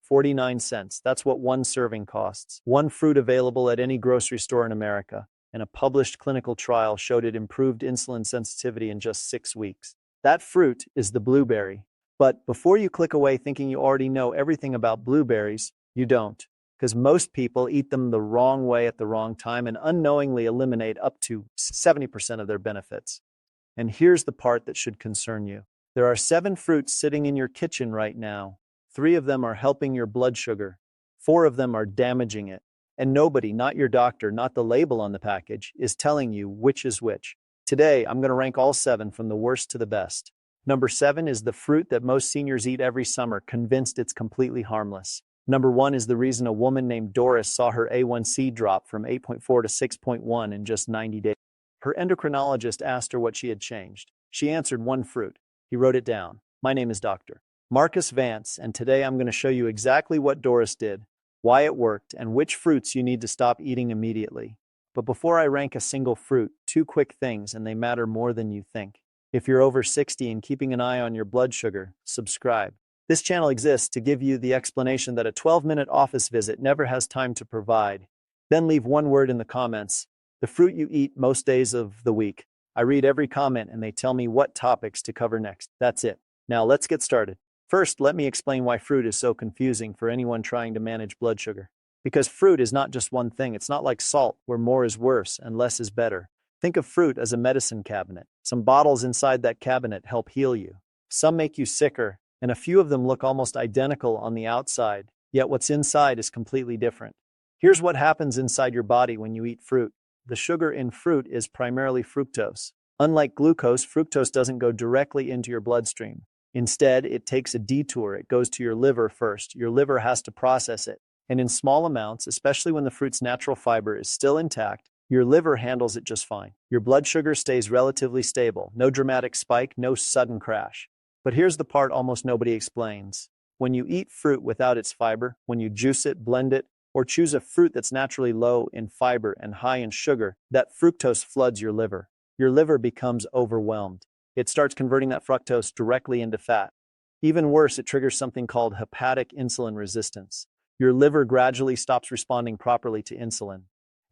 49 cents. That's what one serving costs. One fruit available at any grocery store in America, and a published clinical trial showed it improved insulin sensitivity in just 6 weeks. That fruit is the blueberry. But before you click away thinking you already know everything about blueberries, you don't, because most people eat them the wrong way at the wrong time and unknowingly eliminate up to 70% of their benefits. And here's the part that should concern you. There are 7 fruits sitting in your kitchen right now. 3 of them are helping your blood sugar. 4 of them are damaging it. And nobody, not your doctor, not the label on the package, is telling you which is which. Today, I'm going to rank all 7 from the worst to the best. Number 7 is the fruit that most seniors eat every summer, convinced it's completely harmless. Number 1 is the reason a woman named Doris saw her A1C drop from 8.4 to 6.1 in just 90 days. Her endocrinologist asked her what she had changed. She answered 1 fruit. He wrote it down. My name is Dr. Marcus Vance, and today I'm going to show you exactly what Doris did, why it worked, and which fruits you need to stop eating immediately. But before I rank a single fruit, 2 quick things, and they matter more than you think. If you're over 60 and keeping an eye on your blood sugar, subscribe. This channel exists to give you the explanation that a 12-minute office visit never has time to provide. Then leave 1 word in the comments, the fruit you eat most days of the week. I read every comment and they tell me what topics to cover next. That's it. Now let's get started. First, let me explain why fruit is so confusing for anyone trying to manage blood sugar. Because fruit is not just one thing. It's not like salt, where more is worse and less is better. Think of fruit as a medicine cabinet. Some bottles inside that cabinet help heal you. Some make you sicker, and a few of them look almost identical on the outside, yet what's inside is completely different. Here's what happens inside your body when you eat fruit. The sugar in fruit is primarily fructose. Unlike glucose, fructose doesn't go directly into your bloodstream. Instead, it takes a detour. It goes to your liver first. Your liver has to process it. And in small amounts, especially when the fruit's natural fiber is still intact, your liver handles it just fine. Your blood sugar stays relatively stable. No dramatic spike, no sudden crash. But here's the part almost nobody explains. When you eat fruit without its fiber, when you juice it, blend it, or choose a fruit that's naturally low in fiber and high in sugar, that fructose floods your liver. Your liver becomes overwhelmed. It starts converting that fructose directly into fat. Even worse, it triggers something called hepatic insulin resistance. Your liver gradually stops responding properly to insulin.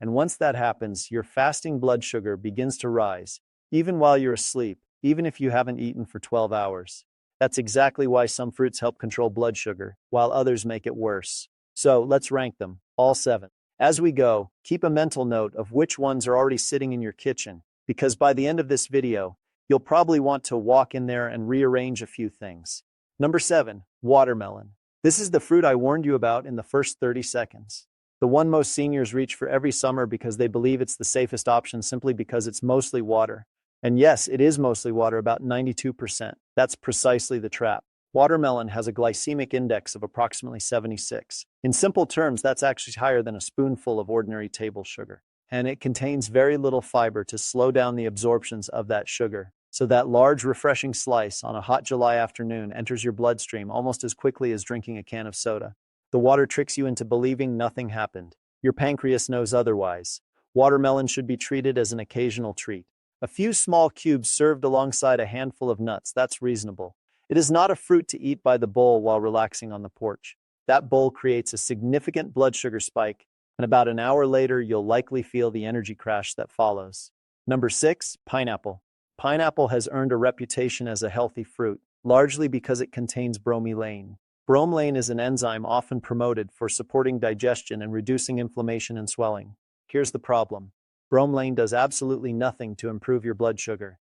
And once that happens, your fasting blood sugar begins to rise, even while you're asleep, even if you haven't eaten for 12 hours. That's exactly why some fruits help control blood sugar, while others make it worse. So let's rank them, all 7. As we go, keep a mental note of which ones are already sitting in your kitchen, because by the end of this video, you'll probably want to walk in there and rearrange a few things. Number 7, watermelon. This is the fruit I warned you about in the first 30 seconds. The one most seniors reach for every summer because they believe it's the safest option simply because it's mostly water. And yes, it is mostly water, about 92%. That's precisely the trap. Watermelon has a glycemic index of approximately 76. In simple terms, that's actually higher than a spoonful of ordinary table sugar. And it contains very little fiber to slow down the absorptions of that sugar. So that large, refreshing slice on a hot July afternoon enters your bloodstream almost as quickly as drinking a can of soda. The water tricks you into believing nothing happened. Your pancreas knows otherwise. Watermelon should be treated as an occasional treat. A few small cubes served alongside a handful of nuts, that's reasonable. It is not a fruit to eat by the bowl while relaxing on the porch. That bowl creates a significant blood sugar spike, and about an hour later, you'll likely feel the energy crash that follows. Number 6, pineapple. Pineapple has earned a reputation as a healthy fruit, largely because it contains bromelain. Bromelain is an enzyme often promoted for supporting digestion and reducing inflammation and swelling. Here's the problem. Bromelain does absolutely nothing to improve your blood sugar.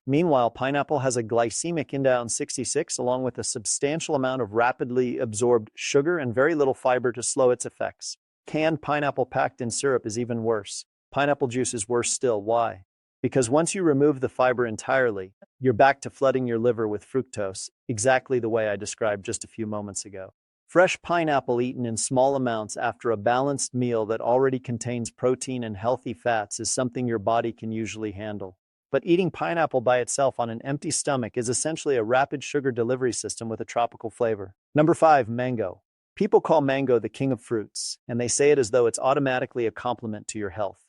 Meanwhile, pineapple has a glycemic index of 66 along with a substantial amount of rapidly absorbed sugar and very little fiber to slow its effects. Canned pineapple packed in syrup is even worse. Pineapple juice is worse still. Why? Because once you remove the fiber entirely, you're back to flooding your liver with fructose, exactly the way I described just a few moments ago. Fresh pineapple eaten in small amounts after a balanced meal that already contains protein and healthy fats is something your body can usually handle. But eating pineapple by itself on an empty stomach is essentially a rapid sugar delivery system with a tropical flavor. Number 5, mango. People call mango the king of fruits, and they say it as though it's automatically a compliment to your health.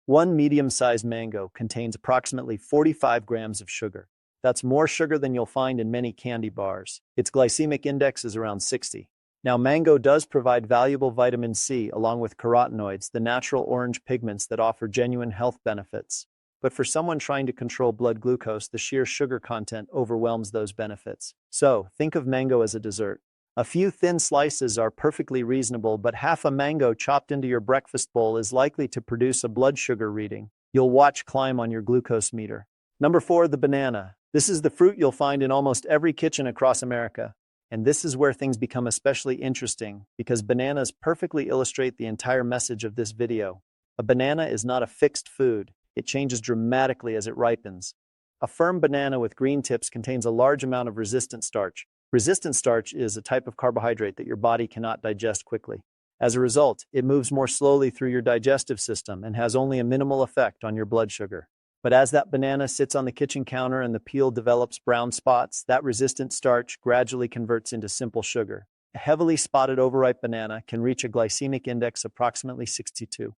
One medium-sized mango contains approximately 45 grams of sugar. That's more sugar than you'll find in many candy bars. Its glycemic index is around 60. Now, mango does provide valuable vitamin C along with carotenoids, the natural orange pigments that offer genuine health benefits. But for someone trying to control blood glucose, the sheer sugar content overwhelms those benefits. So, think of mango as a dessert. A few thin slices are perfectly reasonable, but half a mango chopped into your breakfast bowl is likely to produce a blood sugar reading you'll watch climb on your glucose meter. Number 4, the banana. This is the fruit you'll find in almost every kitchen across America. And this is where things become especially interesting, because bananas perfectly illustrate the entire message of this video. A banana is not a fixed food. It changes dramatically as it ripens. A firm banana with green tips contains a large amount of resistant starch. Resistant starch is a type of carbohydrate that your body cannot digest quickly. As a result, it moves more slowly through your digestive system and has only a minimal effect on your blood sugar. But as that banana sits on the kitchen counter and the peel develops brown spots, that resistant starch gradually converts into simple sugar. A heavily spotted overripe banana can reach a glycemic index approximately 62.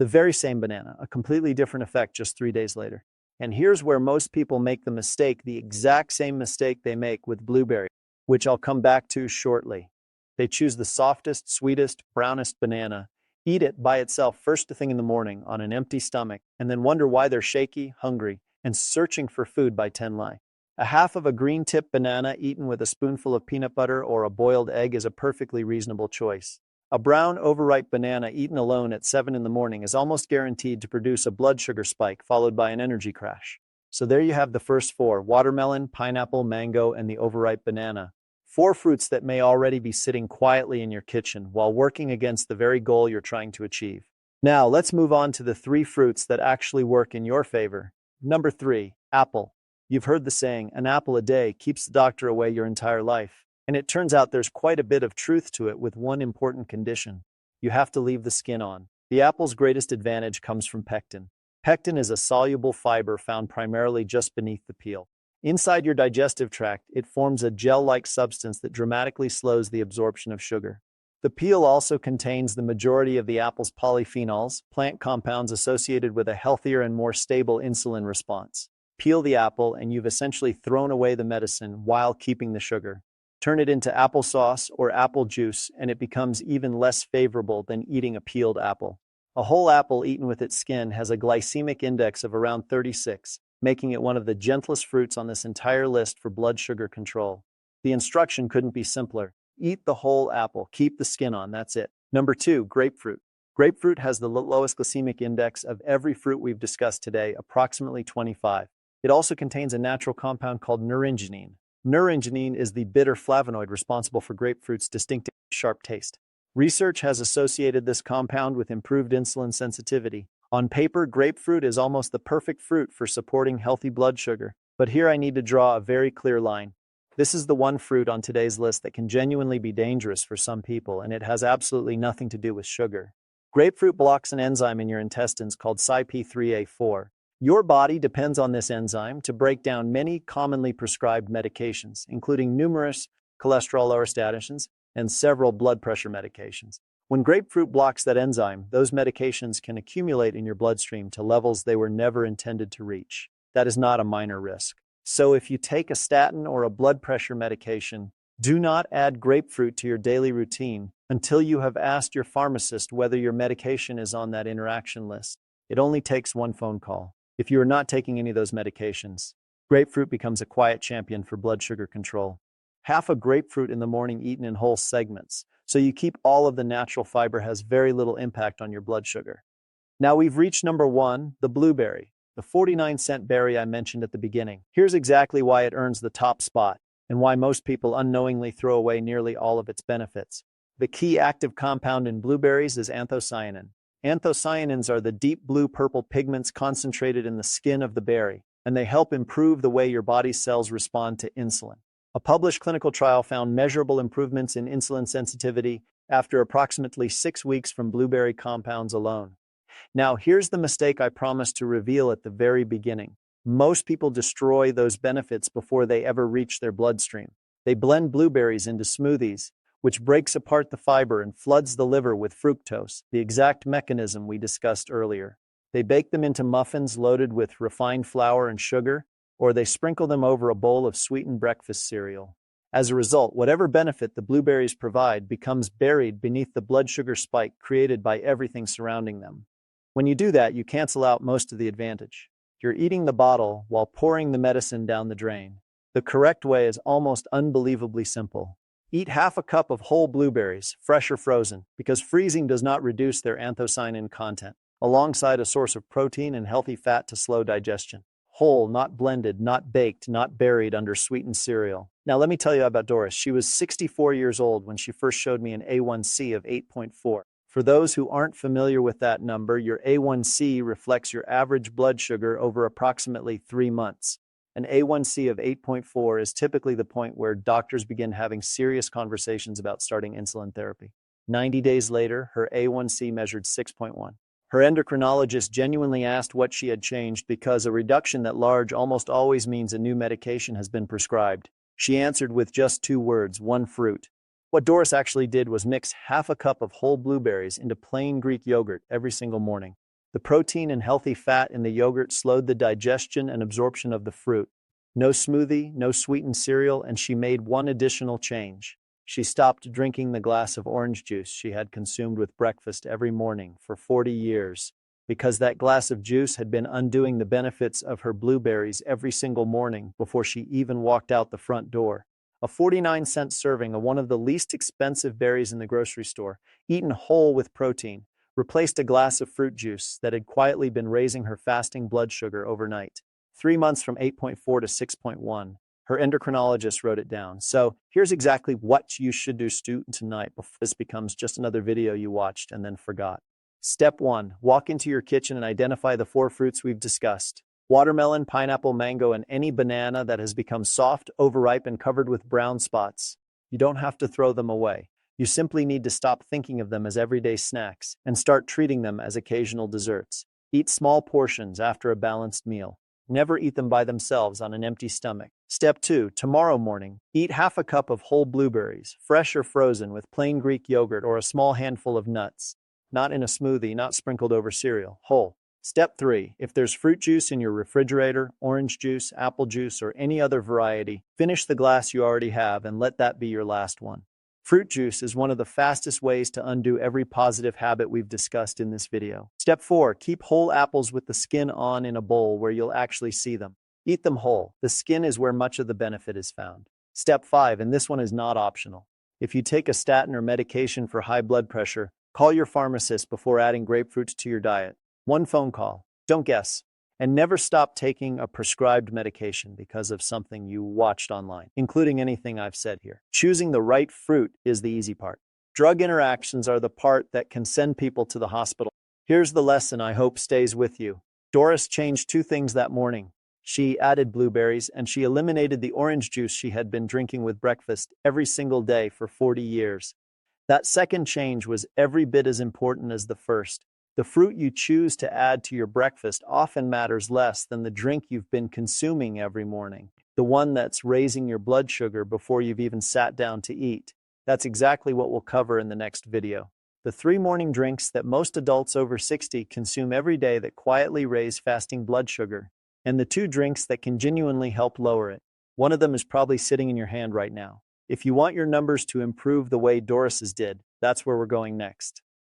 The very same banana, a completely different effect just 3 days later. And here's where most people make the mistake, the exact same mistake they make with blueberry, which I'll come back to shortly. They choose the softest, sweetest, brownest banana, eat it by itself first thing in the morning on an empty stomach, and then wonder why they're shaky, hungry, and searching for food by 10 line. A half of a green tip banana eaten with a spoonful of peanut butter or a boiled egg is a perfectly reasonable choice. A brown, overripe banana eaten alone at 7 in the morning is almost guaranteed to produce a blood sugar spike followed by an energy crash. So there you have the first 4, watermelon, pineapple, mango, and the overripe banana. 4 fruits that may already be sitting quietly in your kitchen while working against the very goal you're trying to achieve. Now, let's move on to the 3 fruits that actually work in your favor. Number 3, apple. You've heard the saying, an apple a day keeps the doctor away your entire life. And it turns out there's quite a bit of truth to it with one important condition. You have to leave the skin on. The apple's greatest advantage comes from pectin. Pectin is a soluble fiber found primarily just beneath the peel. Inside your digestive tract, it forms a gel-like substance that dramatically slows the absorption of sugar. The peel also contains the majority of the apple's polyphenols, plant compounds associated with a healthier and more stable insulin response. Peel the apple and you've essentially thrown away the medicine while keeping the sugar. Turn it into applesauce or apple juice and it becomes even less favorable than eating a peeled apple. A whole apple eaten with its skin has a glycemic index of around 36, making it one of the gentlest fruits on this entire list for blood sugar control. The instruction couldn't be simpler. Eat the whole apple, keep the skin on, that's it. Number 2, grapefruit. Grapefruit has the lowest glycemic index of every fruit we've discussed today, approximately 25. It also contains a natural compound called naringenin. Naringenin is the bitter flavonoid responsible for grapefruit's distinctive sharp taste. Research has associated this compound with improved insulin sensitivity. On paper, grapefruit is almost the perfect fruit for supporting healthy blood sugar. But here I need to draw a very clear line. This is the one fruit on today's list that can genuinely be dangerous for some people, and it has absolutely nothing to do with sugar. Grapefruit blocks an enzyme in your intestines called CYP3A4. Your body depends on this enzyme to break down many commonly prescribed medications, including numerous cholesterol statins and several blood pressure medications. When grapefruit blocks that enzyme, those medications can accumulate in your bloodstream to levels they were never intended to reach. That is not a minor risk. So if you take a statin or a blood pressure medication, do not add grapefruit to your daily routine until you have asked your pharmacist whether your medication is on that interaction list. It only takes one phone call. If you are not taking any of those medications, grapefruit becomes a quiet champion for blood sugar control. Half a grapefruit in the morning eaten in whole segments, so you keep all of the natural fiber has very little impact on your blood sugar. Now we've reached number 1, the blueberry, the 49-cent berry I mentioned at the beginning. Here's exactly why it earns the top spot and why most people unknowingly throw away nearly all of its benefits. The key active compound in blueberries is anthocyanin. Anthocyanins are the deep blue-purple pigments concentrated in the skin of the berry, and they help improve the way your body's cells respond to insulin. A published clinical trial found measurable improvements in insulin sensitivity after approximately 6 weeks from blueberry compounds alone. Now, here's the mistake I promised to reveal at the very beginning. Most people destroy those benefits before they ever reach their bloodstream. They blend blueberries into smoothies, which breaks apart the fiber and floods the liver with fructose, the exact mechanism we discussed earlier. They bake them into muffins loaded with refined flour and sugar, or they sprinkle them over a bowl of sweetened breakfast cereal. As a result, whatever benefit the blueberries provide becomes buried beneath the blood sugar spike created by everything surrounding them. When you do that, you cancel out most of the advantage. You're eating the bottle while pouring the medicine down the drain. The correct way is almost unbelievably simple. Eat half a cup of whole blueberries, fresh or frozen, because freezing does not reduce their anthocyanin content, alongside a source of protein and healthy fat to slow digestion. Whole, not blended, not baked, not buried under sweetened cereal. Now let me tell you about Doris. She was 64 years old when she first showed me an A1C of 8.4. For those who aren't familiar with that number, your A1C reflects your average blood sugar over approximately 3 months. An A1C of 8.4 is typically the point where doctors begin having serious conversations about starting insulin therapy. 90 days later, her A1C measured 6.1. Her endocrinologist genuinely asked what she had changed because a reduction that large almost always means a new medication has been prescribed. She answered with just 2 words, one fruit. What Doris actually did was mix half a cup of whole blueberries into plain Greek yogurt every single morning. The protein and healthy fat in the yogurt slowed the digestion and absorption of the fruit. No smoothie, no sweetened cereal, and she made one additional change. She stopped drinking the glass of orange juice she had consumed with breakfast every morning for 40 years, because that glass of juice had been undoing the benefits of her blueberries every single morning before she even walked out the front door. A 49-cent serving of one of the least expensive berries in the grocery store, eaten whole with protein, replaced a glass of fruit juice that had quietly been raising her fasting blood sugar overnight. 3 months from 8.4 to 6.1. Her endocrinologist wrote it down. So here's exactly what you should do tonight before this becomes just another video you watched and then forgot. Step 1. Walk into your kitchen and identify the 4 fruits we've discussed. Watermelon, pineapple, mango, and any banana that has become soft, overripe, and covered with brown spots. You don't have to throw them away. You simply need to stop thinking of them as everyday snacks and start treating them as occasional desserts. Eat small portions after a balanced meal. Never eat them by themselves on an empty stomach. Step 2. Tomorrow morning, eat half a cup of whole blueberries, fresh or frozen, with plain Greek yogurt or a small handful of nuts. Not in a smoothie, not sprinkled over cereal. Whole. Step 3. If there's fruit juice in your refrigerator, orange juice, apple juice, or any other variety, finish the glass you already have and let that be your last one. Fruit juice is one of the fastest ways to undo every positive habit we've discussed in this video. Step 4. Keep whole apples with the skin on in a bowl where you'll actually see them. Eat them whole. The skin is where much of the benefit is found. Step 5, and this one is not optional. If you take a statin or medication for high blood pressure, call your pharmacist before adding grapefruit to your diet. One phone call. Don't guess. And never stop taking a prescribed medication because of something you watched online, including anything I've said here. Choosing the right fruit is the easy part. Drug interactions are the part that can send people to the hospital. Here's the lesson I hope stays with you. Doris changed 2 things that morning. She added blueberries and she eliminated the orange juice she had been drinking with breakfast every single day for 40 years. That second change was every bit as important as the first. The fruit you choose to add to your breakfast often matters less than the drink you've been consuming every morning, the one that's raising your blood sugar before you've even sat down to eat. That's exactly what we'll cover in the next video. The 3 morning drinks that most adults over 60 consume every day that quietly raise fasting blood sugar, and the 2 drinks that can genuinely help lower it. One of them is probably sitting in your hand right now. If you want your numbers to improve the way Doris's did, that's where we're going next.